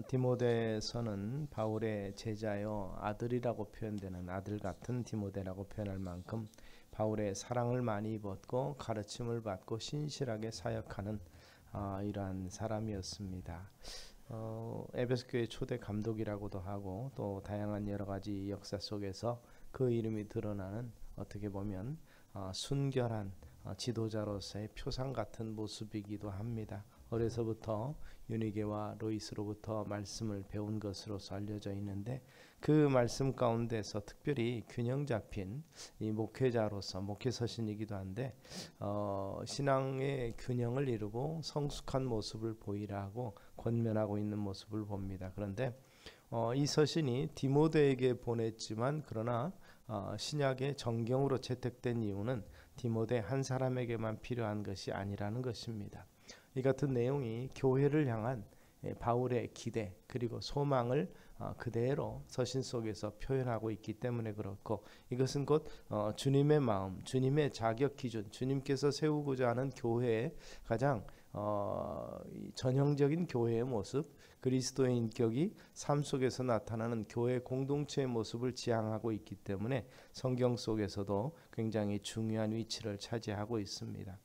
디모데서는 바울의 제자요 아들이라고 표현되는 아들 같은 디모데라고 표현할 만큼 바울의 사랑을 많이 입었고 가르침을 받고 신실하게 사역하는 이러한 사람이었습니다. 에베소 교회 초대 감독이라고도 하고 또 다양한 여러 가지 역사 속에서 그 이름이 드러나는 어떻게 보면 순결한 지도자로서의 표상 같은 모습이기도 합니다. 어려서부터 유니게와 로이스로부터 말씀을 배운 것으로서 알려져 있는데 그 말씀 가운데서 특별히 균형 잡힌 이 목회자로서 목회 서신이기도 한데 신앙의 균형을 이루고 성숙한 모습을 보이라고 권면하고 있는 모습을 봅니다. 그런데 이 서신이 디모데에게 보냈지만 그러나 신약의 정경으로 채택된 이유는 디모데 한 사람에게만 필요한 것이 아니라는 것입니다. 이 같은 내용이 교회를 향한 바울의 기대 그리고 소망을 그대로 서신 속에서 표현하고 있기 때문에 그렇고 이것은 곧 주님의 마음, 주님의 자격 기준, 주님께서 세우고자 하는 교회의 가장 전형적인 교회의 모습, 그리스도의 인격이 삶 속에서 나타나는 교회 공동체의 모습을 지향하고 있기 때문에 성경 속에서도 굉장히 중요한 위치를 차지하고 있습니다.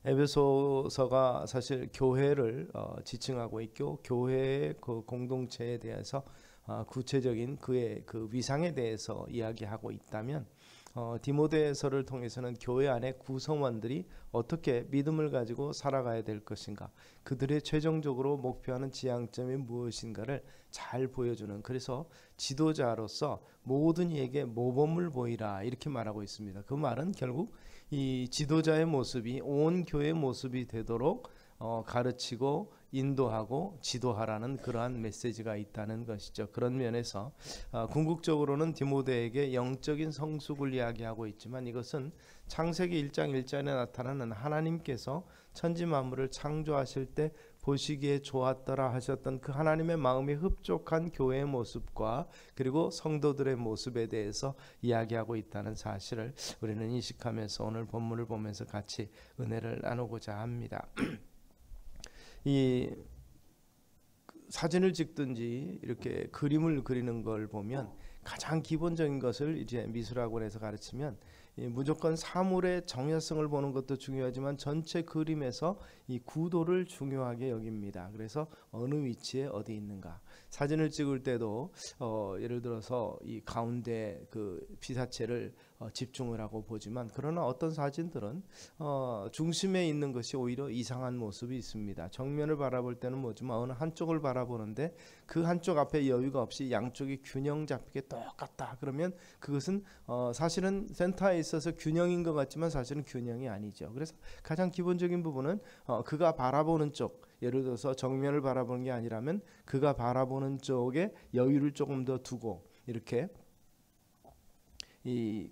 에베소서가 사실 교회를 지칭하고 있고 교회의 그 공동체에 대해서 구체적인 그의 그 위상에 대해서 이야기하고 있다면 디모데서를 통해서는 교회 안에 구성원들이 어떻게 믿음을 가지고 살아가야 될 것인가, 그들의 최종적으로 목표하는 지향점이 무엇인가를 잘 보여주는, 그래서 지도자로서 모든 이에게 모범을 보이라 이렇게 말하고 있습니다. 그 말은 결국 이 지도자의 모습이 온 교회의 모습이 되도록 가르치고 인도하고 지도하라는 그러한 메시지가 있다는 것이죠. 그런 면에서 궁극적으로는 디모데에게 영적인 성숙을 이야기하고 있지만 이것은 창세기 1장 1절에 나타나는 하나님께서 천지 만물을 창조하실 때 보시기에 좋았더라 하셨던 그 하나님의 마음이 흡족한 교회의 모습과 그리고 성도들의 모습에 대해서 이야기하고 있다는 사실을 우리는 인식하면서 오늘 본문을 보면서 같이 은혜를 나누고자 합니다. 이 사진을 찍든지 이렇게 그림을 그리는 걸 보면 가장 기본적인 것을 이제 미술학원에서 가르치면 무조건 사물의 정야성을 보는 것도 중요하지만 전체 그림에서 이 구도를 중요하게 여깁니다. 그래서 어느 위치에 어디 있는가. 사진을 찍을 때도 예를 들어서 이 가운데 그 피사체를 집중을 하고 보지만 그러나 어떤 사진들은 중심에 있는 것이 오히려 이상한 모습이 있습니다. 정면을 바라볼 때는 뭐지만 어느 한쪽을 바라보는데 그 한쪽 앞에 여유가 없이 양쪽이 균형 잡히게 똑같다. 그러면 그것은 사실은 센터에 있어서 균형인 것 같지만 사실은 균형이 아니죠. 그래서 가장 기본적인 부분은 그가 바라보는 쪽, 예를 들어서 정면을 바라보는 게 아니라면 그가 바라보는 쪽에 여유를 조금 더 두고 이렇게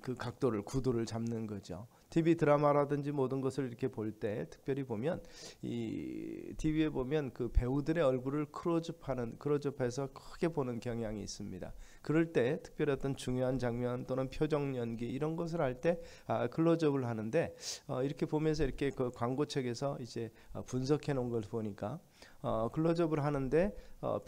그 각도를 구도를 잡는 거죠. TV 드라마라든지 모든 것을 이렇게 볼 때 특별히 보면 이 TV에 보면 그 배우들의 얼굴을 클로즈업해서 크게 보는 경향이 있습니다. 그럴 때 특별히 어떤 중요한 장면 또는 표정 연기 이런 것을 할 때 클로즈업을 하는데 이렇게 보면서 이렇게 그 광고책에서 이제 분석해 놓은 걸 보니까 클로즈업을 하는데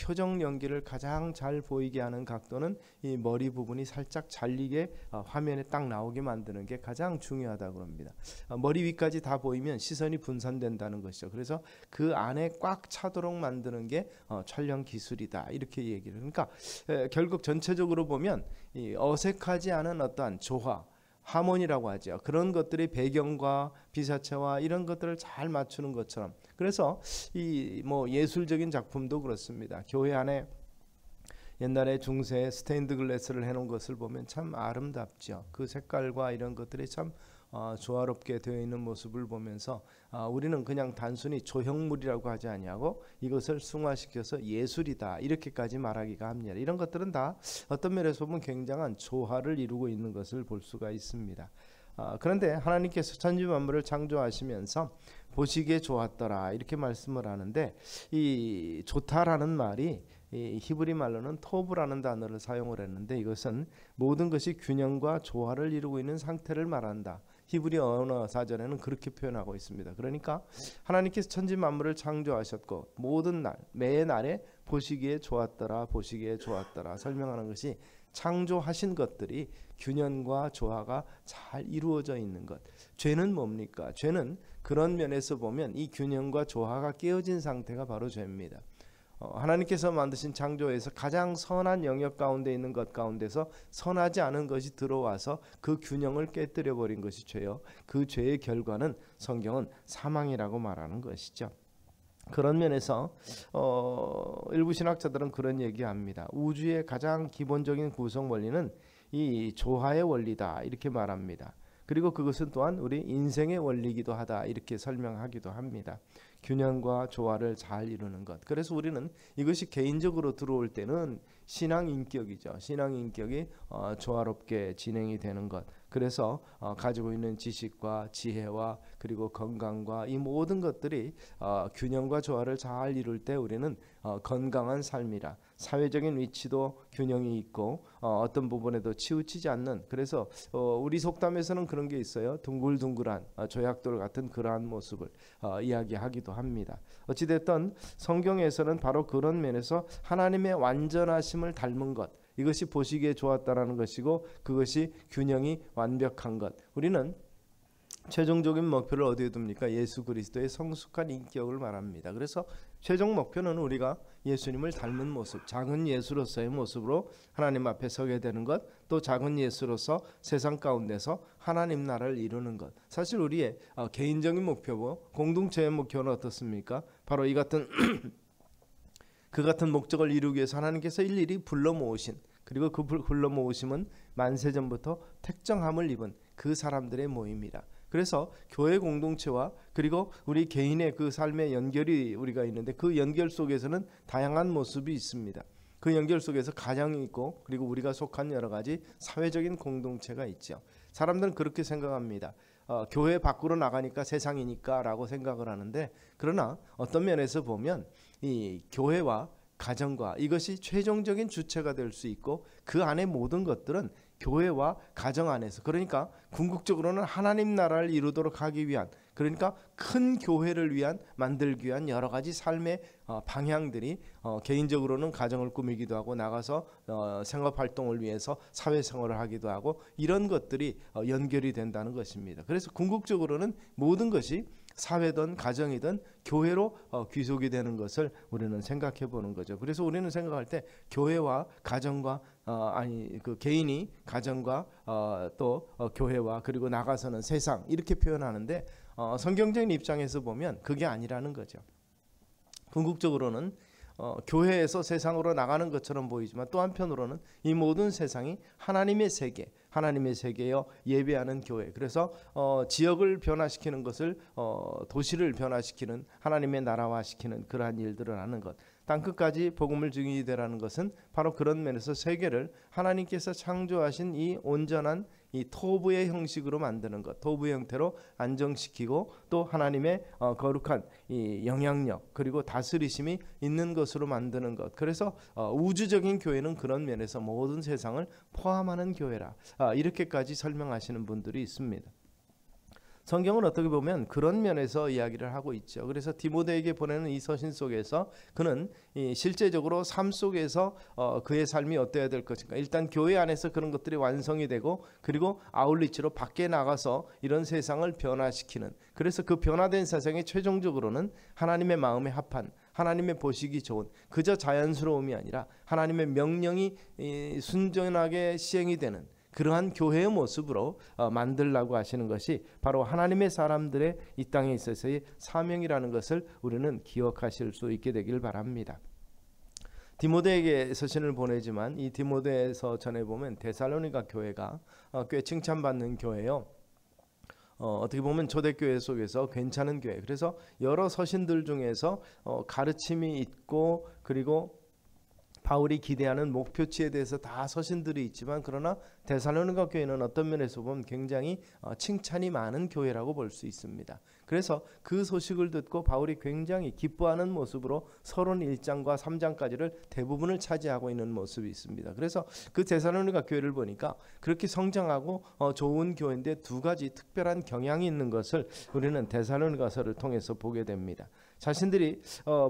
표정 연기를 가장 잘 보이게 하는 각도는 이 머리 부분이 살짝 잘리게 화면에 딱 나오게 만드는 게 가장 중요하다고 합니다. 머리 위까지 다 보이면 시선이 분산된다는 것이죠. 그래서 그 안에 꽉 차도록 만드는 게 촬영 기술이다 이렇게 얘기를. 그러니까 결국 전체적으로 보면 이 어색하지 않은 어떠한 조화, 하모니라고 하죠. 그런 것들이 배경과 피사체와 이런 것들을 잘 맞추는 것처럼. 그래서 이 뭐 예술적인 작품도 그렇습니다. 교회 안에 옛날에 중세에 스테인드 글래스를 해놓은 것을 보면 참 아름답죠. 그 색깔과 이런 것들이 참 조화롭게 되어 있는 모습을 보면서 우리는 그냥 단순히 조형물이라고 하지 아니하고 이것을 승화시켜서 예술이다 이렇게까지 말하기가 합니다. 이런 것들은 다 어떤 면에서 보면 굉장한 조화를 이루고 있는 것을 볼 수가 있습니다. 그런데 하나님께서 천지 만물을 창조하시면서 보시기에 좋았더라 이렇게 말씀을 하는데 이 좋다라는 말이 이 히브리 말로는 토브라는 단어를 사용을 했는데 이것은 모든 것이 균형과 조화를 이루고 있는 상태를 말한다. 히브리 언어 사전에는 그렇게 표현하고 있습니다. 그러니까 하나님께서 천지 만물을 창조하셨고 모든 날 매 날에 보시기에 좋았더라 보시기에 좋았더라 설명하는 것이 창조하신 것들이 균형과 조화가 잘 이루어져 있는 것. 죄는 뭡니까? 죄는 그런 면에서 보면 이 균형과 조화가 깨어진 상태가 바로 죄입니다. 하나님께서 만드신 창조에서 가장 선한 영역 가운데 있는 것 가운데서 선하지 않은 것이 들어와서 그 균형을 깨뜨려 버린 것이 죄요. 그 죄의 결과는 성경은 사망이라고 말하는 것이죠. 그런 면에서 일부 신학자들은 그런 얘기합니다. 우주의 가장 기본적인 구성 원리는 이 조화의 원리다 이렇게 말합니다. 그리고 그것은 또한 우리 인생의 원리이기도 하다 이렇게 설명하기도 합니다. 균형과 조화를 잘 이루는 것. 그래서 우리는 이것이 개인적으로 들어올 때는 신앙 인격이죠. 신앙 인격이 조화롭게 진행이 되는 것. 그래서 가지고 있는 지식과 지혜와 그리고 건강과 이 모든 것들이 균형과 조화를 잘 이룰 때 우리는 건강한 삶이라 사회적인 위치도 균형이 있고 어떤 부분에도 치우치지 않는 그래서 우리 속담에서는 그런 게 있어요. 둥글둥글한 조약돌 같은 그러한 모습을 이야기하기도 합니다. 어찌됐든 성경에서는 바로 그런 면에서 하나님의 완전하심을 닮은 것 이것이 보시기에 좋았다라는 것이고 그것이 균형이 완벽한 것. 우리는 최종적인 목표를 어디에 둡니까? 예수 그리스도의 성숙한 인격을 말합니다. 그래서 최종 목표는 우리가 예수님을 닮은 모습, 작은 예수로서의 모습으로 하나님 앞에 서게 되는 것, 또 작은 예수로서 세상 가운데서 하나님 나라를 이루는 것. 사실 우리의 개인적인 목표고 공동체의 목표는 어떻습니까? 바로 이 같은 그 같은 목적을 이루기 위해서 하나님께서 일일이 불러 모으신 그리고 그 불러 모으심은 만세전부터 택정함을 입은 그 사람들의 모임이라. 그래서 교회 공동체와 그리고 우리 개인의 그 삶의 연결이 우리가 있는데 그 연결 속에서는 다양한 모습이 있습니다. 그 연결 속에서 가정이 있고 그리고 우리가 속한 여러 가지 사회적인 공동체가 있죠. 사람들은 그렇게 생각합니다. 교회 밖으로 나가니까 세상이니까 라고 생각을 하는데 그러나 어떤 면에서 보면 이 교회와 가정과 이것이 최종적인 주체가 될 수 있고 그 안에 모든 것들은 교회와 가정 안에서 그러니까 궁극적으로는 하나님 나라를 이루도록 하기 위한 그러니까 큰 교회를 위한 만들기 위한 여러 가지 삶의 방향들이 개인적으로는 가정을 꾸미기도 하고 나가서 생업활동을 위해서 사회생활을 하기도 하고 이런 것들이 연결이 된다는 것입니다. 그래서 궁극적으로는 모든 것이 사회든 가정이든 교회로 귀속이 되는 것을 우리는 생각해 보는 거죠. 그래서 우리는 생각할 때 교회와 가정과 그 개인이 가정과 또 교회와 그리고 나가서는 세상 이렇게 표현하는데 성경적인 입장에서 보면 그게 아니라는 거죠. 궁극적으로는 교회에서 세상으로 나가는 것처럼 보이지만 또 한편으로는 이 모든 세상이 하나님의 세계, 하나님의 세계여 예배하는 교회. 그래서 지역을 변화시키는 것을 도시를 변화시키는 하나님의 나라화시키는 그러한 일들을 하는 것. 땅끝까지 복음을 증인이 되라는 것은 바로 그런 면에서 세계를 하나님께서 창조하신 이 온전한 이 토부의 형식으로 만드는 것, 토부의 형태로 안정시키고 또 하나님의 거룩한 이 영향력 그리고 다스리심이 있는 것으로 만드는 것. 그래서 우주적인 교회는 그런 면에서 모든 세상을 포함하는 교회라 이렇게까지 설명하시는 분들이 있습니다. 성경은 어떻게 보면 그런 면에서 이야기를 하고 있죠. 그래서 디모데에게 보내는 이 서신 속에서 그는 실제적으로 삶 속에서 그의 삶이 어때야 될 것인가. 일단 교회 안에서 그런 것들이 완성이 되고 그리고 아울리치로 밖에 나가서 이런 세상을 변화시키는 그래서 그 변화된 세상이 최종적으로는 하나님의 마음에 합한 하나님의 보시기 좋은 그저 자연스러움이 아니라 하나님의 명령이 순전하게 시행이 되는 그러한 교회의 모습으로 만들라고 하시는 것이 바로 하나님의 사람들의 이 땅에 있어서의 사명이라는 것을 우리는 기억하실 수 있게 되길 바랍니다. 디모데에게 서신을 보내지만 이 디모데에서 전해보면 데살로니가 교회가 꽤 칭찬받는 교회요. 어떻게 보면 초대교회 속에서 괜찮은 교회. 그래서 여러 서신들 중에서 가르침이 있고 그리고 바울이 기대하는 목표치에 대해서 다 서신들이 있지만 그러나 데살로니가 교회는 어떤 면에서 보면 굉장히 칭찬이 많은 교회라고 볼 수 있습니다. 그래서 그 소식을 듣고 바울이 굉장히 기뻐하는 모습으로 서론 1장과 3장까지를 대부분을 차지하고 있는 모습이 있습니다. 그래서 그 데살로니가 교회를 보니까 그렇게 성장하고 좋은 교회인데 두 가지 특별한 경향이 있는 것을 우리는 데살로니가서를 통해서 보게 됩니다. 자신들이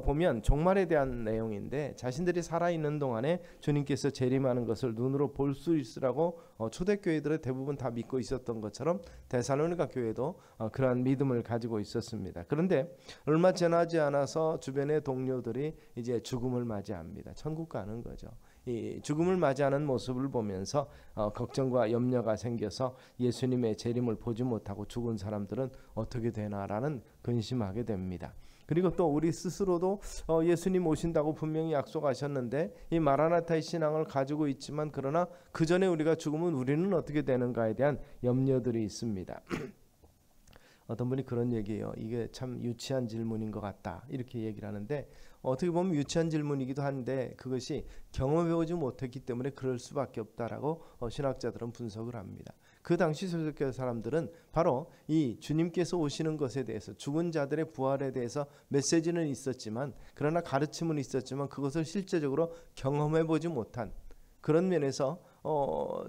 보면 종말에 대한 내용인데 자신들이 살아있는 동안에 주님께서 재림하는 것을 눈으로 볼 수 있으라고 초대교회들은 대부분 다 믿고 있었던 것처럼 데살로니가 교회도 그러한 믿음을 가지고 있었습니다. 그런데 얼마 지나지 않아서 주변의 동료들이 이제 죽음을 맞이합니다. 천국 가는 거죠. 이 죽음을 맞이하는 모습을 보면서 걱정과 염려가 생겨서 예수님의 재림을 보지 못하고 죽은 사람들은 어떻게 되나라는 근심하게 됩니다. 그리고 또 우리 스스로도 예수님 오신다고 분명히 약속하셨는데 이 마라나타의 신앙을 가지고 있지만 그러나 그 전에 우리가 죽으면 우리는 어떻게 되는가에 대한 염려들이 있습니다. 어떤 분이 그런 얘기예요. 이게 참 유치한 질문인 것 같다 이렇게 얘기를 하는데 어떻게 보면 유치한 질문이기도 한데 그것이 경험해보지 못했기 때문에 그럴 수밖에 없다라고 신학자들은 분석을 합니다. 그 당시 초대교회 사람들은 바로 이 주님께서 오시는 것에 대해서 죽은 자들의 부활에 대해서 메시지는 있었지만 그러나 가르침은 있었지만 그것을 실제적으로 경험해보지 못한 그런 면에서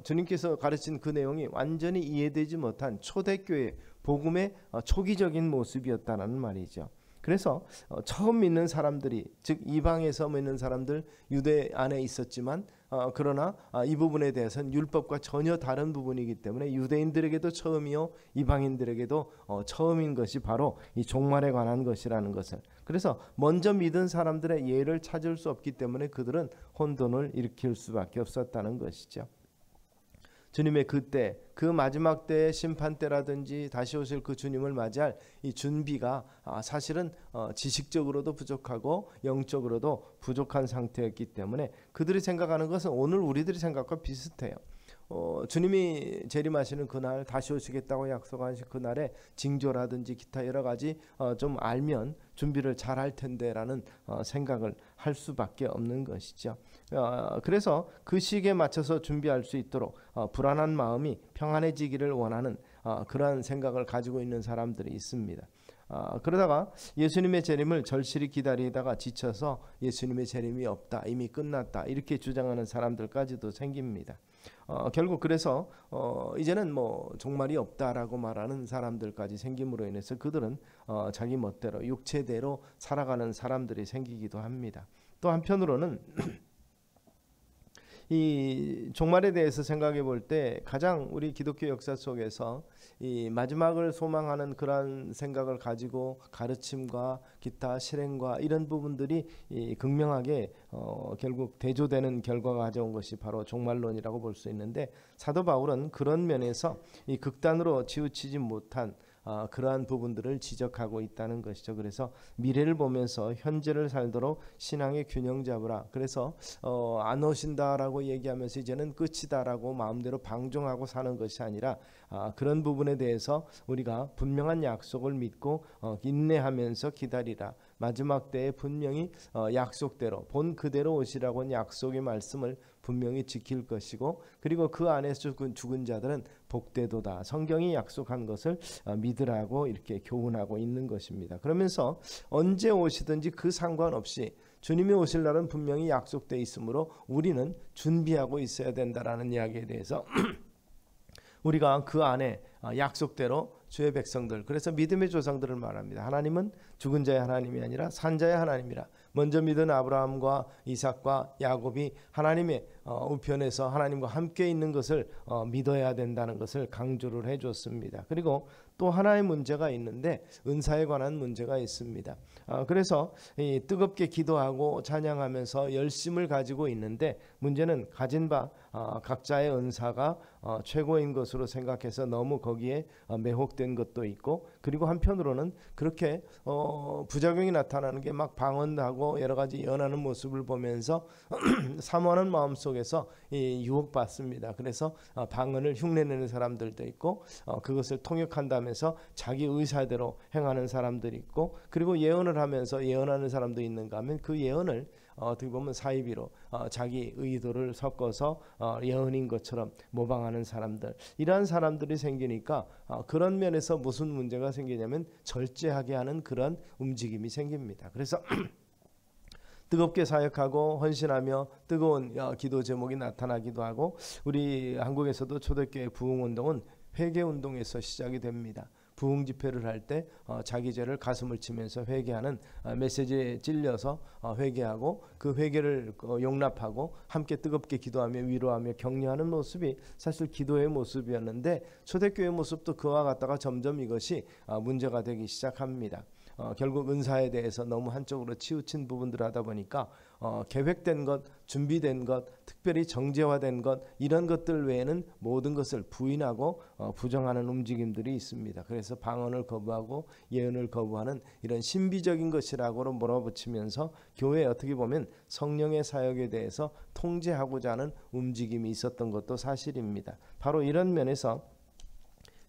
주님께서 가르친 그 내용이 완전히 이해되지 못한 초대교회 복음의 초기적인 모습이었다는 말이죠. 그래서 처음 믿는 사람들이 즉 이방에서 믿는 사람들 유대 안에 있었지만 그러나 이 부분에 대해서는 율법과 전혀 다른 부분이기 때문에 유대인들에게도 처음이요 이방인들에게도 처음인 것이 바로 이 종말에 관한 것이라는 것을 그래서 먼저 믿은 사람들의 예를 찾을 수 없기 때문에 그들은 혼돈을 일으킬 수밖에 없었다는 것이죠. 주님의 그때 그 마지막 때의 심판 때라든지 다시 오실 그 주님을 맞이할 이 준비가 사실은 지식적으로도 부족하고 영적으로도 부족한 상태였기 때문에 그들이 생각하는 것은 오늘 우리들이 생각과 비슷해요. 주님이 재림하시는 그날 다시 오시겠다고 약속하신 그날에 징조라든지 기타 여러 가지 좀 알면 준비를 잘 할 텐데라는 생각을 할 수밖에 없는 것이죠. 그래서 그 시기에 맞춰서 준비할 수 있도록 불안한 마음이 평안해지기를 원하는 그러한 생각을 가지고 있는 사람들이 있습니다. 그러다가 예수님의 재림을 절실히 기다리다가 지쳐서 예수님의 재림이 없다 이미 끝났다 이렇게 주장하는 사람들까지도 생깁니다. 결국 그래서 이제는 뭐 종말이 없다라고 말하는 사람들까지 생김으로 인해서 그들은 자기 멋대로 육체대로 살아가는 사람들이 생기기도 합니다. 또 한편으로는 이 종말에 대해서 생각해 볼 때 가장 우리 기독교 역사 속에서 이 마지막을 소망하는 그러한 생각을 가지고 가르침과 기타 실행과 이런 부분들이 이 극명하게 결국 대조되는 결과가 가져온 것이 바로 종말론이라고 볼 수 있는데 사도 바울은 그런 면에서 이 극단으로 치우치지 못한 그러한 부분들을 지적하고 있다는 것이죠. 그래서 미래를 보면서 현재를 살도록 신앙의 균형 잡으라. 그래서 안 오신다라고 얘기하면서 이제는 끝이다라고 마음대로 방종하고 사는 것이 아니라 그런 부분에 대해서 우리가 분명한 약속을 믿고 인내하면서 기다리라. 마지막 때에 분명히 약속대로 본 그대로 오시라고 약속의 말씀을 분명히 지킬 것이고 그리고 그 안에서 죽은 자들은 복되도다. 성경이 약속한 것을 믿으라고 이렇게 교훈하고 있는 것입니다. 그러면서 언제 오시든지 그 상관없이 주님이 오실 날은 분명히 약속되어 있으므로 우리는 준비하고 있어야 된다라는 이야기에 대해서 우리가 그 안에 약속대로 주의 백성들 그래서 믿음의 조상들을 말합니다. 하나님은 죽은 자의 하나님이 아니라 산 자의 하나님이라. 먼저 믿은 아브라함과 이삭과 야곱이 하나님의 우편에서 하나님과 함께 있는 것을 믿어야 된다는 것을 강조를 해줬습니다. 그리고 또 하나의 문제가 있는데 은사에 관한 문제가 있습니다. 그래서 뜨겁게 기도하고 찬양하면서 열심을 가지고 있는데 문제는 가진 바 각자의 은사가 최고인 것으로 생각해서 너무 거기에 매혹된 것도 있고 그리고 한편으로는 그렇게 부작용이 나타나는 게 막 방언하고 여러 가지 연하는 모습을 보면서 사모하는 마음속에서 유혹받습니다. 그래서 방언을 흉내내는 사람들도 있고 그것을 통역한다면서 자기 의사대로 행하는 사람들이 있고 그리고 예언을 하면서 예언하는 사람도 있는가 하면 그 예언을 어떻게 보면 사이비로 자기 의도를 섞어서 예언인 것처럼 모방하는 사람들, 이러한 사람들이 생기니까 그런 면에서 무슨 문제가 생기냐면 절제하게 하는 그런 움직임이 생깁니다. 그래서 뜨겁게 사역하고 헌신하며 뜨거운 기도 제목이 나타나기도 하고, 우리 한국에서도 초대교회 부흥운동은 회개운동에서 시작이 됩니다. 부흥 집회를 할 때 자기 죄를 가슴을 치면서 회개하는, 메시지에 찔려서 회개하고 그 회개를 용납하고 함께 뜨겁게 기도하며 위로하며 격려하는 모습이 사실 기도의 모습이었는데, 초대교회 모습도 그와 같다가 점점 이것이 문제가 되기 시작합니다. 결국 은사에 대해서 너무 한쪽으로 치우친 부분들을 하다 보니까 계획된 것, 준비된 것, 특별히 정제화된 것, 이런 것들 외에는 모든 것을 부인하고 부정하는 움직임들이 있습니다. 그래서 방언을 거부하고 예언을 거부하는 이런 신비적인 것이라고 몰아붙이면서 교회에 어떻게 보면 성령의 사역에 대해서 통제하고자 하는 움직임이 있었던 것도 사실입니다. 바로 이런 면에서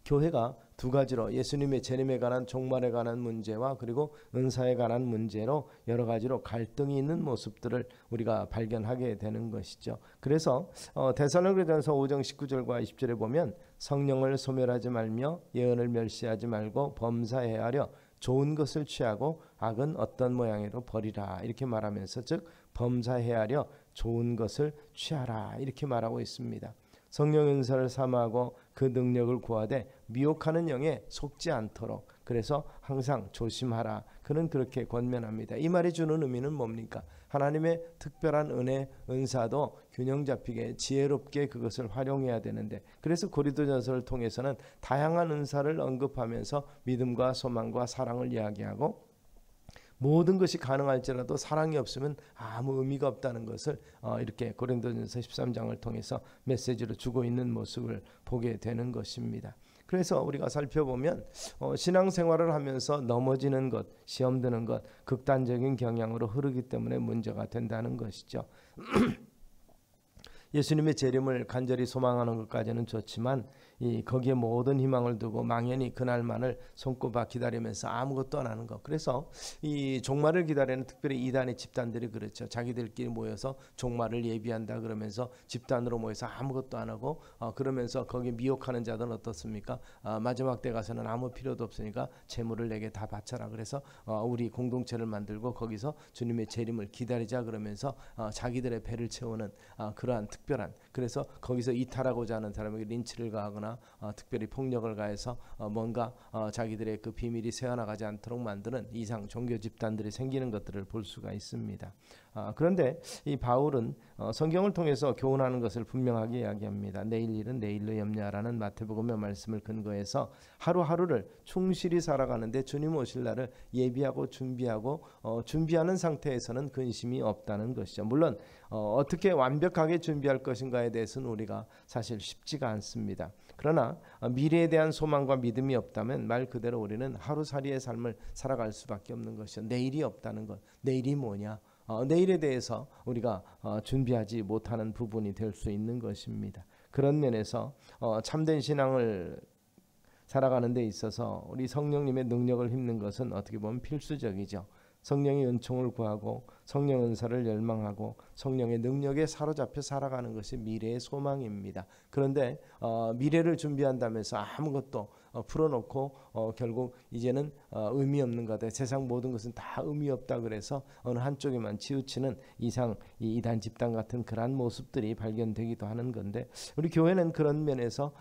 교회가 두 가지로 예수님의 재림에 관한, 종말에 관한 문제와 그리고 은사에 관한 문제로 여러 가지로 갈등이 있는 모습들을 우리가 발견하게 되는 것이죠. 그래서 데살로니가전서 5장 19절과 20절에 보면 성령을 소멸하지 말며 예언을 멸시하지 말고 범사해야 하려 좋은 것을 취하고 악은 어떤 모양으로 버리라, 이렇게 말하면서, 즉 범사해야 하려 좋은 것을 취하라, 이렇게 말하고 있습니다. 성령 은사를 사모하고 그 능력을 구하되 미혹하는 영에 속지 않도록, 그래서 항상 조심하라, 그는 그렇게 권면합니다. 이 말이 주는 의미는 뭡니까? 하나님의 특별한 은혜, 은사도 균형 잡히게 지혜롭게 그것을 활용해야 되는데, 그래서 고린도전서를 통해서는 다양한 은사를 언급하면서 믿음과 소망과 사랑을 이야기하고, 모든 것이 가능할지라도 사랑이 없으면 아무 의미가 없다는 것을 이렇게 고린도전서 13장을 통해서 메시지로 주고 있는 모습을 보게 되는 것입니다. 그래서 우리가 살펴보면 신앙생활을 하면서 넘어지는 것, 시험 드는 것, 극단적인 경향으로 흐르기 때문에 문제가 된다는 것이죠. 예수님의 재림을 간절히 소망하는 것까지는 좋지만 거기에 모든 희망을 두고 망연히 그날만을 손꼽아 기다리면서 아무것도 안 하는 것. 그래서 이 종말을 기다리는 특별히 이단의 집단들이 그렇죠. 자기들끼리 모여서 종말을 예비한다 그러면서 집단으로 모여서 아무것도 안 하고 그러면서 거기 미혹하는 자들은 어떻습니까? 마지막 때 가서는 아무 필요도 없으니까 재물을 내게 다 바쳐라. 그래서 우리 공동체를 만들고 거기서 주님의 재림을 기다리자 그러면서 자기들의 배를 채우는 그러한 특별한, 그래서 거기서 이탈하고자 하는 사람에게 린치를 가하거나 특별히 폭력을 가해서 뭔가 자기들의 그 비밀이 새어나가지 않도록 만드는 이상 종교 집단들이 생기는 것들을 볼 수가 있습니다. 그런데 이 바울은 성경을 통해서 교훈하는 것을 분명하게 이야기합니다. 내일 일은 내일로 염려하라는 마태복음의 말씀을 근거해서 하루하루를 충실히 살아가는데 주님 오실 날을 예비하고 준비하고 준비하는 상태에서는 근심이 없다는 것이죠. 물론 어떻게 완벽하게 준비할 것인가에 대해서는 우리가 사실 쉽지가 않습니다. 그러나 미래에 대한 소망과 믿음이 없다면 말 그대로 우리는 하루살이의 삶을 살아갈 수밖에 없는 것이죠. 내일이 없다는 것, 내일이 뭐냐? 내일에 대해서 우리가 준비하지 못하는 부분이 될 수 있는 것입니다. 그런 면에서 참된 신앙을 살아가는 데 있어서 우리 성령님의 능력을 힘는 것은 어떻게 보면 필수적이죠. 성령의 은총을 구하고 성령 은사를 열망하고 성령의 능력에 사로잡혀 살아가는 것이 미래의 소망입니다. 그런데 미래를 준비한다면서 아무것도 풀어놓고 결국 이제는 의미 없는 것 같아요. 세상 모든 것은 다 의미 없다 그래서 어느 한쪽에만 치우치는 이상 이 이단 집단 같은 그러한 모습들이 발견되기도 하는 건데, 우리 교회는 그런 면에서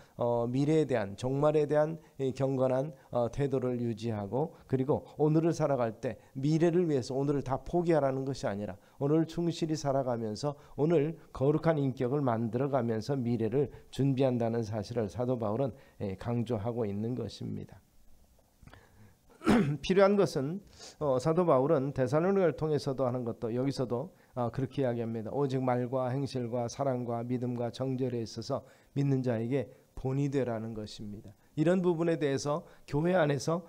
미래에 대한, 종말에 대한 경건한 태도를 유지하고, 그리고 오늘을 살아갈 때 미래를 위해서 오늘을 다 포기하라는 것이 아니라 오늘 충실히 살아가면서 오늘 거룩한 인격을 만들어가면서 미래를 준비한다는 사실을 사도 바울은 강조하고 있는 것입니다. 필요한 것은 사도 바울은 데살로니가를 통해서도 하는 것도 여기서도 그렇게 이야기합니다. 오직 말과 행실과 사랑과 믿음과 정절에 있어서 믿는 자에게 본이 되라는 것입니다. 이런 부분에 대해서 교회 안에서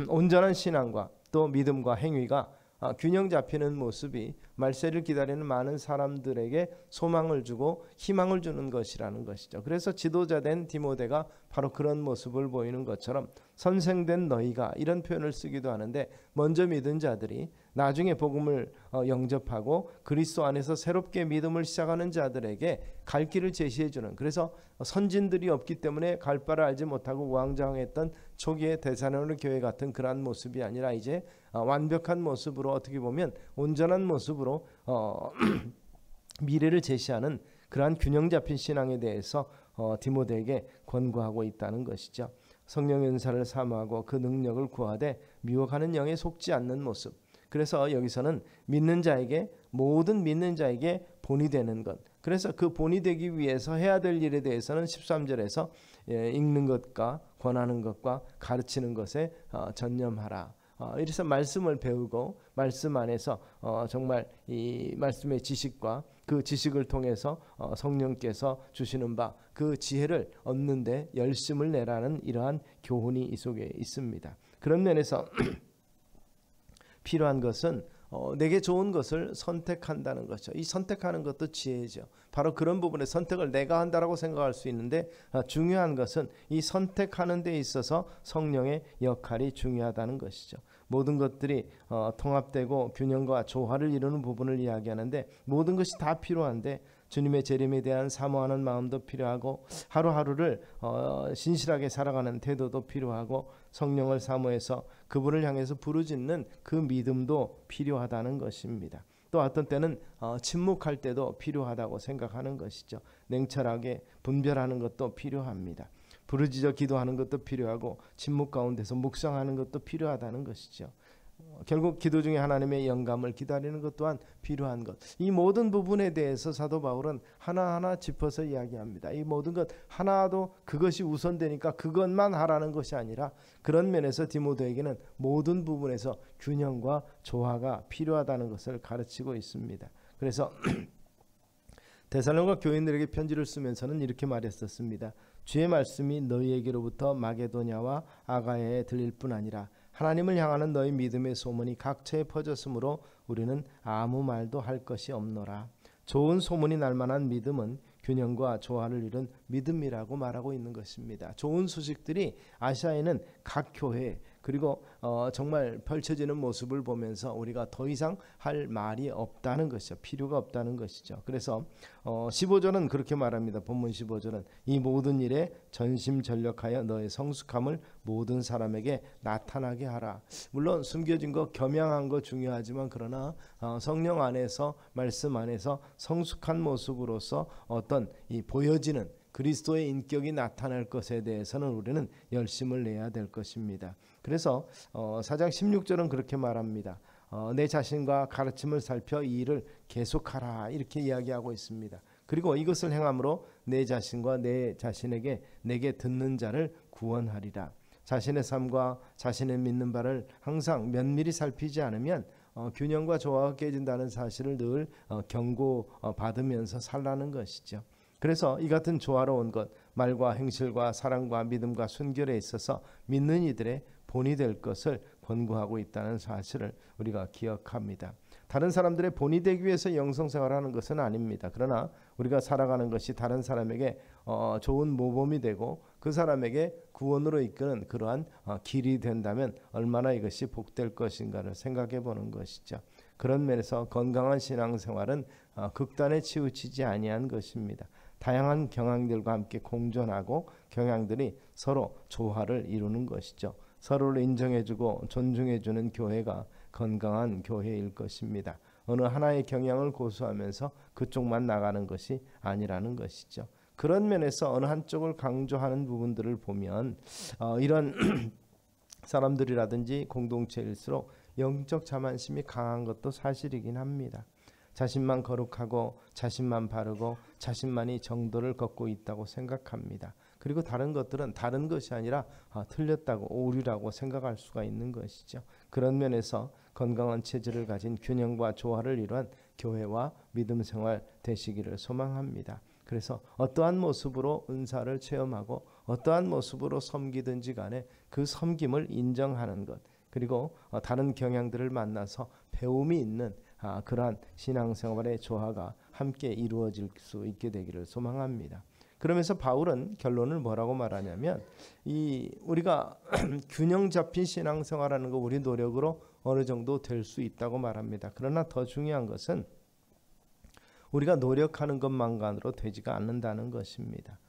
온전한 신앙과 또 믿음과 행위가 균형 잡히는 모습이 말세를 기다리는 많은 사람들에게 소망을 주고 희망을 주는 것이라는 것이죠. 그래서 지도자된 디모데가 바로 그런 모습을 보이는 것처럼 선생된 너희가 이런 표현을 쓰기도 하는데, 먼저 믿은 자들이 나중에 복음을 영접하고 그리스도 안에서 새롭게 믿음을 시작하는 자들에게 갈 길을 제시해 주는, 그래서 선진들이 없기 때문에 갈 바를 알지 못하고 우왕좌왕했던 초기의 데살로니가 교회 같은 그러한 모습이 아니라 이제 완벽한 모습으로, 어떻게 보면 온전한 모습으로 미래를 제시하는 그러한 균형 잡힌 신앙에 대해서 디모데에게 권고하고 있다는 것이죠. 성령 연사를 사모하고 그 능력을 구하되 미혹하는 영에 속지 않는 모습. 그래서 여기서는 믿는 자에게, 모든 믿는 자에게 본이 되는 것, 그래서 그 본이 되기 위해서 해야 될 일에 대해서는 13절에서 읽는 것과 권하는 것과 가르치는 것에 전념하라. 이래서 말씀을 배우고 말씀 안에서 정말 이 말씀의 지식과 그 지식을 통해서 성령께서 주시는 바 그 지혜를 얻는데 열심을 내라는 이러한 교훈이 이 속에 있습니다. 그런 면에서 필요한 것은 내게 좋은 것을 선택한다는 것이죠. 이 선택하는 것도 지혜죠. 바로 그런 부분에 선택을 내가 한다라고 생각할 수 있는데, 중요한 것은 이 선택하는 데 있어서 성령의 역할이 중요하다는 것이죠. 모든 것들이 통합되고 균형과 조화를 이루는 부분을 이야기하는데, 모든 것이 다 필요한데 주님의 재림에 대한 사모하는 마음도 필요하고, 하루하루를 신실하게 살아가는 태도도 필요하고, 성령을 사모해서 그분을 향해서 부르짖는 그 믿음도 필요하다는 것입니다. 또 어떤 때는 침묵할 때도 필요하다고 생각하는 것이죠. 냉철하게 분별하는 것도 필요합니다. 부르짖어 기도하는 것도 필요하고, 침묵 가운데서 묵상하는 것도 필요하다는 것이죠. 결국 기도 중에 하나님의 영감을 기다리는 것 또한 필요한 것. 이 모든 부분에 대해서 사도 바울은 하나하나 짚어서 이야기합니다. 이 모든 것 하나도 그것이 우선되니까 그것만 하라는 것이 아니라, 그런 면에서 디모데에게는 모든 부분에서 균형과 조화가 필요하다는 것을 가르치고 있습니다. 그래서 데살로니가 교인들에게 편지를 쓰면서는 이렇게 말했었습니다. 주의 말씀이 너희에게로부터 마게도냐와 아가야에 들릴 뿐 아니라 하나님을 향하는 너희 믿음의 소문이 각처에 퍼졌으므로 우리는 아무 말도 할 것이 없노라. 좋은 소문이 날 만한 믿음은 균형과 조화를 이룬 믿음이라고 말하고 있는 것입니다. 좋은 소식들이 아시아에는 각 교회, 그리고 정말 펼쳐지는 모습을 보면서 우리가 더 이상 할 말이 없다는 것이죠. 필요가 없다는 것이죠. 그래서 15절은 그렇게 말합니다. 본문 15절은 이 모든 일에 전심전력하여 너의 성숙함을 모든 사람에게 나타나게 하라. 물론 숨겨진 거, 겸양한 거 중요하지만, 그러나 성령 안에서, 말씀 안에서 성숙한 모습으로서 어떤 이 보여지는 그리스도의 인격이 나타날 것에 대해서는 우리는 열심을 내야 될 것입니다. 그래서 4장 16절은 그렇게 말합니다. 내 자신과 가르침을 살펴 이 일을 계속하라, 이렇게 이야기하고 있습니다. 그리고 이것을 행함으로 내 자신과 내 자신에게 내게 듣는 자를 구원하리라. 자신의 삶과 자신의 믿는 바를 항상 면밀히 살피지 않으면 균형과 조화가 깨진다는 사실을 늘 경고받으면서 살라는 것이죠. 그래서 이 같은 조화로운 것, 말과 행실과 사랑과 믿음과 순결에 있어서 믿는 이들의 본이 될 것을 권고하고 있다는 사실을 우리가 기억합니다. 다른 사람들의 본이 되기 위해서 영성생활하는 것은 아닙니다. 그러나 우리가 살아가는 것이 다른 사람에게 좋은 모범이 되고 그 사람에게 구원으로 이끄는 그러한 길이 된다면 얼마나 이것이 복될 것인가를 생각해 보는 것이죠. 그런 면에서 건강한 신앙생활은 극단에 치우치지 아니한 것입니다. 다양한 경향들과 함께 공존하고 경향들이 서로 조화를 이루는 것이죠. 서로를 인정해주고 존중해주는 교회가 건강한 교회일 것입니다. 어느 하나의 경향을 고수하면서 그쪽만 나가는 것이 아니라는 것이죠. 그런 면에서 어느 한쪽을 강조하는 부분들을 보면 이런 사람들이라든지 공동체일수록 영적 자만심이 강한 것도 사실이긴 합니다. 자신만 거룩하고 자신만 바르고 자신만이 정도를 걷고 있다고 생각합니다. 그리고 다른 것들은 다른 것이 아니라 틀렸다고, 오류라고 생각할 수가 있는 것이죠. 그런 면에서 건강한 체질을 가진 균형과 조화를 이루한 교회와 믿음 생활 되시기를 소망합니다. 그래서 어떠한 모습으로 은사를 체험하고 어떠한 모습으로 섬기든지 간에 그 섬김을 인정하는 것, 그리고 다른 경향들을 만나서 배움이 있는 그러한 신앙생활의 조화가 함께 이루어질 수 있게 되기를 소망합니다. 그러면서 바울은 결론을 뭐라고 말하냐면 우리가 균형 잡힌 신앙생활하는 거 우리 노력으로 어느 정도 될 수 있다고 말합니다. 그러나 더 중요한 것은 우리가 노력하는 것만으로 되지가 않는다는 것입니다.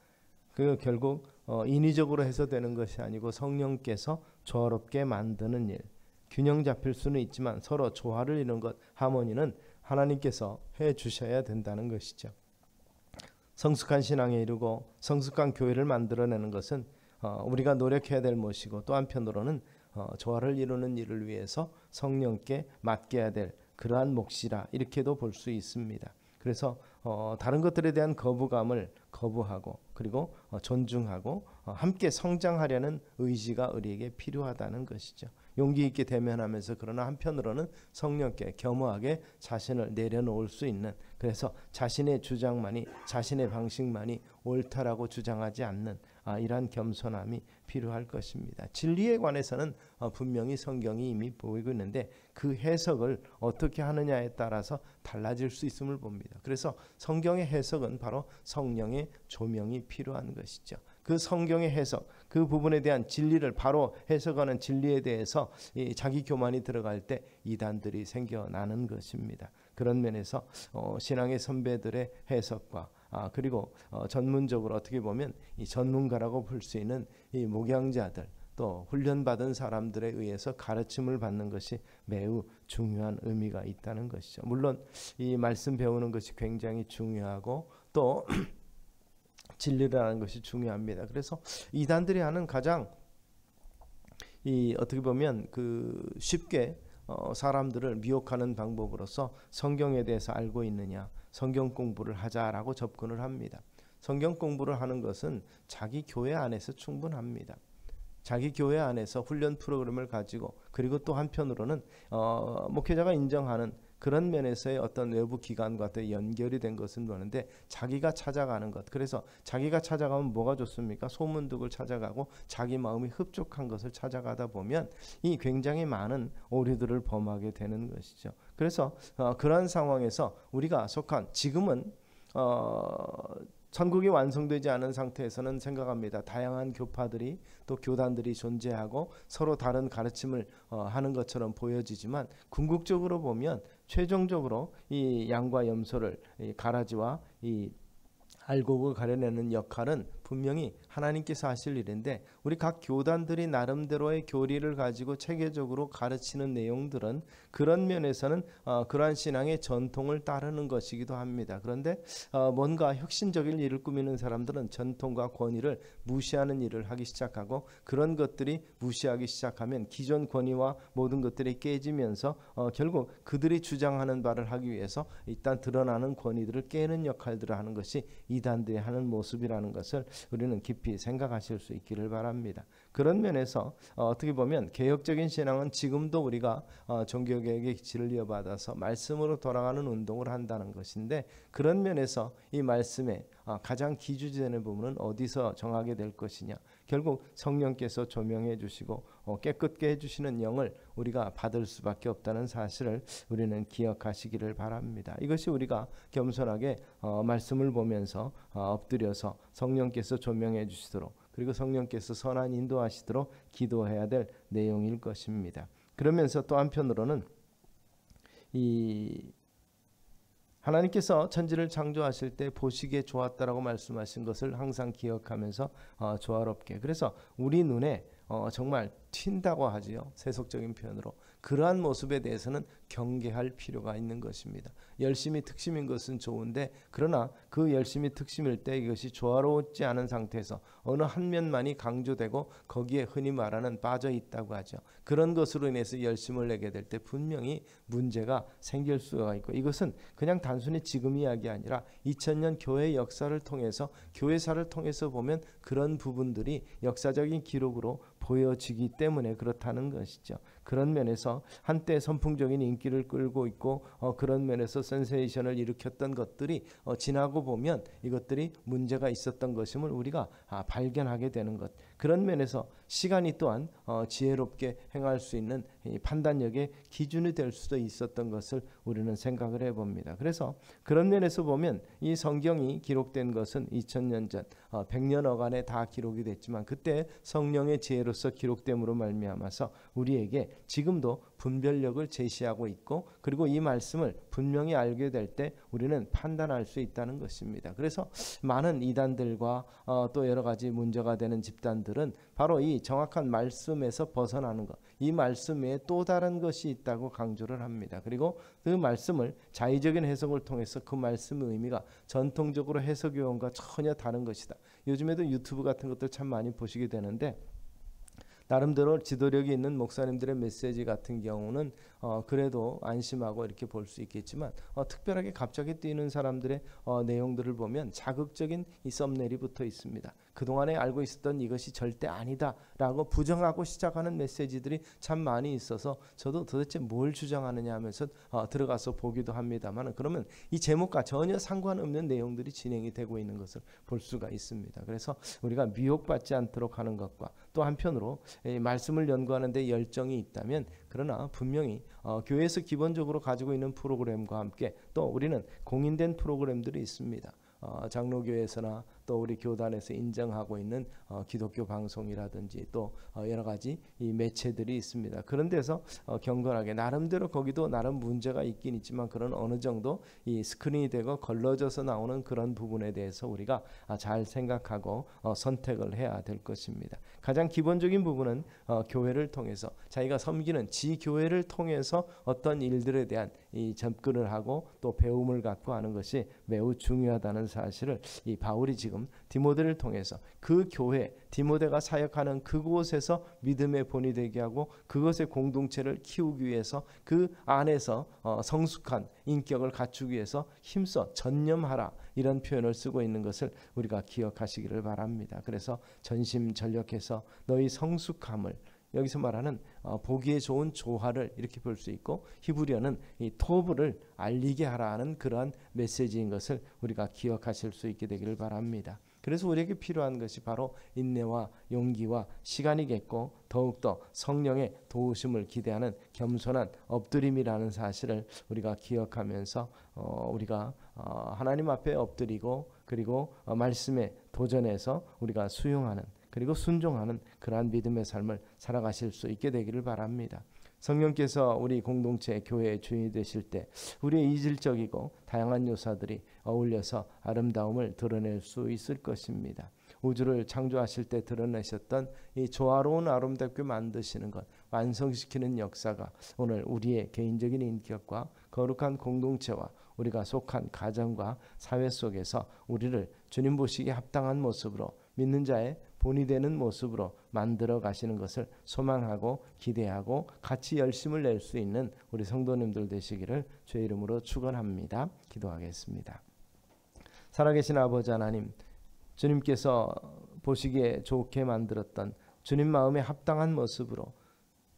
그 결국 인위적으로 해서 되는 것이 아니고 성령께서 조화롭게 만드는 일, 균형 잡힐 수는 있지만 서로 조화를 이루는 것, 하모니는 하나님께서 해 주셔야 된다는 것이죠. 성숙한 신앙에 이르고 성숙한 교회를 만들어내는 것은 우리가 노력해야 될 것이고, 또 한편으로는 조화를 이루는 일을 위해서 성령께 맡겨야 될 그러한 몫이라 이렇게도 볼 수 있습니다. 그래서 다른 것들에 대한 거부감을 거부하고, 그리고 존중하고 함께 성장하려는 의지가 우리에게 필요하다는 것이죠. 용기 있게 대면하면서, 그러나 한편으로는 성령께 겸허하게 자신을 내려놓을 수 있는, 그래서 자신의 주장만이, 자신의 방식만이 옳다라고 주장하지 않는 이러한 겸손함이 필요할 것입니다. 진리에 관해서는 분명히 성경이 이미 보이고 있는데 그 해석을 어떻게 하느냐에 따라서 달라질 수 있음을 봅니다. 그래서 성경의 해석은 바로 성령의 조명이 필요한 것이죠. 그 성경의 해석, 그 부분에 대한 진리를 바로 해석하는 진리에 대해서 자기 교만이 들어갈 때 이단들이 생겨나는 것입니다. 그런 면에서 신앙의 선배들의 해석과 그리고 전문적으로 어떻게 보면 이 전문가라고 볼 수 있는 이 목양자들, 또 훈련받은 사람들에 의해서 가르침을 받는 것이 매우 중요한 의미가 있다는 것이죠. 물론 이 말씀 배우는 것이 굉장히 중요하고 또 진리라는 것이 중요합니다. 그래서 이단들이 하는 가장 어떻게 보면 쉽게 사람들을 미혹하는 방법으로서 성경에 대해서 알고 있느냐, 성경 공부를 하자라고 접근을 합니다. 성경 공부를 하는 것은 자기 교회 안에서 충분합니다. 자기 교회 안에서 훈련 프로그램을 가지고, 그리고 또 한편으로는 목회자가 인정하는 그런 면에서의 어떤 외부 기관과 또 연결이 된 것은 보는데, 자기가 찾아가는 것, 그래서 자기가 찾아가면 뭐가 좋습니까? 소문득을 찾아가고 자기 마음이 흡족한 것을 찾아가다 보면 이 굉장히 많은 오류들을 범하게 되는 것이죠. 그래서 그러한 상황에서 우리가 속한, 지금은 천국이 완성되지 않은 상태에서는 생각합니다. 다양한 교파들이 또 교단들이 존재하고 서로 다른 가르침을 하는 것처럼 보여지지만, 궁극적으로 보면 최종적으로 이 양과 염소를 이 가라지와 이 알곡을 가려내는 역할은 분명히 하나님께서 하실 일인데, 우리 각 교단들이 나름대로의 교리를 가지고 체계적으로 가르치는 내용들은 그런 면에서는 그러한 신앙의 전통을 따르는 것이기도 합니다. 그런데 뭔가 혁신적인 일을 꾸미는 사람들은 전통과 권위를 무시하는 일을 하기 시작하고, 그런 것들이 무시하기 시작하면 기존 권위와 모든 것들이 깨지면서 결국 그들이 주장하는 바를 하기 위해서 일단 드러나는 권위들을 깨는 역할들을 하는 것이 이단들이 하는 모습이라는 것을 우리는 깊이 생각하실 수 있기를 바랍니다. 그런 면에서 어떻게 보면 개혁적인 신앙은 지금도 우리가 종교개혁의 기치를 이어받아서 말씀으로 돌아가는 운동을 한다는 것인데, 그런 면에서 이 말씀의 가장 기준되는 부분은 어디서 정하게 될 것이냐, 결국 성령께서 조명해 주시고 깨끗게 해주시는 영을 우리가 받을 수밖에 없다는 사실을 우리는 기억하시기를 바랍니다. 이것이 우리가 겸손하게 말씀을 보면서 엎드려서 성령께서 조명해 주시도록, 그리고 성령께서 선한 인도하시도록 기도해야 될 내용일 것입니다. 그러면서 또 한편으로는 하나님께서 천지를 창조하실 때 보시기에 좋았다라고 말씀하신 것을 항상 기억하면서 조화롭게, 그래서 우리 눈에 정말 튄다고 하지요, 세속적인 표현으로. 그러한 모습에 대해서는 경계할 필요가 있는 것입니다. 열심히 특심인 것은 좋은데, 그러나 그 열심히 특심일 때 이것이 조화롭지 않은 상태에서 어느 한 면만이 강조되고 거기에 흔히 말하는 빠져 있다고 하죠. 그런 것으로 인해서 열심을 내게 될 때 분명히 문제가 생길 수가 있고, 이것은 그냥 단순히 지금 이야기 아니라 2000년 교회 역사를 통해서, 교회사를 통해서 보면 그런 부분들이 역사적인 기록으로 보여지기 때문에 그렇다는 것이죠. 그런 면에서 한때 선풍적인 인기를 끌고 있고 그런 면에서 센세이션을 일으켰던 것들이 지나고 보면 이것들이 문제가 있었던 것임을 우리가 발견하게 되는 것. 그런 면에서 시간이 또한 지혜롭게 행할 수 있는 이 판단력의 기준이 될 수도 있었던 것을 우리는 생각을 해봅니다. 그래서 그런 면에서 보면 이 성경이 기록된 것은 2000년 전 100년 어간에 다 기록이 됐지만 그때 성령의 지혜로서 기록됨으로 말미암아서 우리에게 지금도 분별력을 제시하고 있고 그리고 이 말씀을 분명히 알게 될 때 우리는 판단할 수 있다는 것입니다. 그래서 많은 이단들과 또 여러 가지 문제가 되는 집단들은 바로 이 정확한 말씀에서 벗어나는 것, 이 말씀 외에 또 다른 것이 있다고 강조를 합니다. 그리고 그 말씀을 자의적인 해석을 통해서 그 말씀의 의미가 전통적으로 해석요원과 전혀 다른 것이다. 요즘에도 유튜브 같은 것들 참 많이 보시게 되는데 나름대로 지도력이 있는 목사님들의 메시지 같은 경우는 그래도 안심하고 이렇게 볼 수 있겠지만 특별하게 갑자기 뛰는 사람들의 내용들을 보면 자극적인 이 썸네일이 붙어 있습니다. 그동안에 알고 있었던 이것이 절대 아니다 라고 부정하고 시작하는 메시지들이 참 많이 있어서 저도 도대체 뭘 주장하느냐 하면서 들어가서 보기도 합니다만 그러면 이 제목과 전혀 상관없는 내용들이 진행이 되고 있는 것을 볼 수가 있습니다. 그래서 우리가 미혹받지 않도록 하는 것과 또 한편으로 말씀을 연구하는 데 열정이 있다면 그러나 분명히 교회에서 기본적으로 가지고 있는 프로그램과 함께 또 우리는 공인된 프로그램들이 있습니다. 장로교회에서나 또 우리 교단에서 인정하고 있는 기독교 방송이라든지 또 여러 가지 이 매체들이 있습니다. 그런 데서 경건하게 나름대로 거기도 나름 문제가 있긴 있지만 그런 어느 정도 이 스크린이 되고 걸러져서 나오는 그런 부분에 대해서 우리가 잘 생각하고 선택을 해야 될 것입니다. 가장 기본적인 부분은 교회를 통해서 자기가 섬기는 지교회를 통해서 어떤 일들에 대한 이 접근을 하고 또 배움을 갖고 하는 것이 매우 중요하다는 사실을 이 바울이 지금 디모데를 통해서 그 교회 디모데가 사역하는 그곳에서 믿음의 본이 되게 하고 그것의 공동체를 키우기 위해서 그 안에서 성숙한 인격을 갖추기 위해서 힘써 전념하라 이런 표현을 쓰고 있는 것을 우리가 기억하시기를 바랍니다. 그래서 전심전력해서 너희 성숙함을 여기서 말하는 보기에 좋은 조화를 이렇게 볼 수 있고 히브리어는 이 토브를 알리게 하라 하는 그러한 메시지인 것을 우리가 기억하실 수 있게 되기를 바랍니다. 그래서 우리에게 필요한 것이 바로 인내와 용기와 시간이겠고 더욱더 성령의 도우심을 기대하는 겸손한 엎드림이라는 사실을 우리가 기억하면서 우리가 하나님 앞에 엎드리고 그리고 말씀에 도전해서 우리가 수용하는 그리고 순종하는 그러한 믿음의 삶을 살아가실 수 있게 되기를 바랍니다. 성령께서 우리 공동체 교회의 주인이 되실 때 우리의 이질적이고 다양한 요소들이 어울려서 아름다움을 드러낼 수 있을 것입니다. 우주를 창조하실 때 드러내셨던 이 조화로운 아름답게 만드시는 것, 완성시키는 역사가 오늘 우리의 개인적인 인격과 거룩한 공동체와 우리가 속한 가정과 사회 속에서 우리를 주님 보시기에 합당한 모습으로 믿는 자의 본이 되는 모습으로 만들어 가시는 것을 소망하고 기대하고 같이 열심을 낼 수 있는 우리 성도님들 되시기를 주의 이름으로 축원합니다. 기도하겠습니다. 살아계신 아버지 하나님, 주님께서 보시기에 좋게 만들었던 주님 마음에 합당한 모습으로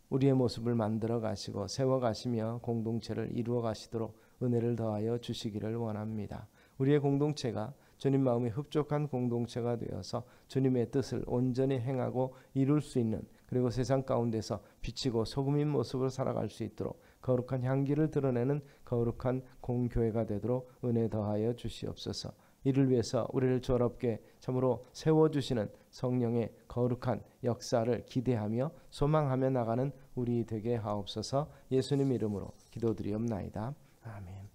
우리의 모습을 만들어 가시고 세워 가시며 공동체를 이루어 가시도록 은혜를 더하여 주시기를 원합니다. 우리의 공동체가 주님 마음에 흡족한 공동체가 되어서 주님의 뜻을 온전히 행하고 이룰 수 있는 그리고 세상 가운데서 비치고 소금인 모습으로 살아갈 수 있도록 거룩한 향기를 드러내는 거룩한 공교회가 되도록 은혜 더하여 주시옵소서. 이를 위해서 우리를 조롭게 참으로 세워주시는 성령의 거룩한 역사를 기대하며 소망하며 나가는 우리 되게 하옵소서. 예수님 이름으로 기도드리옵나이다. 아멘.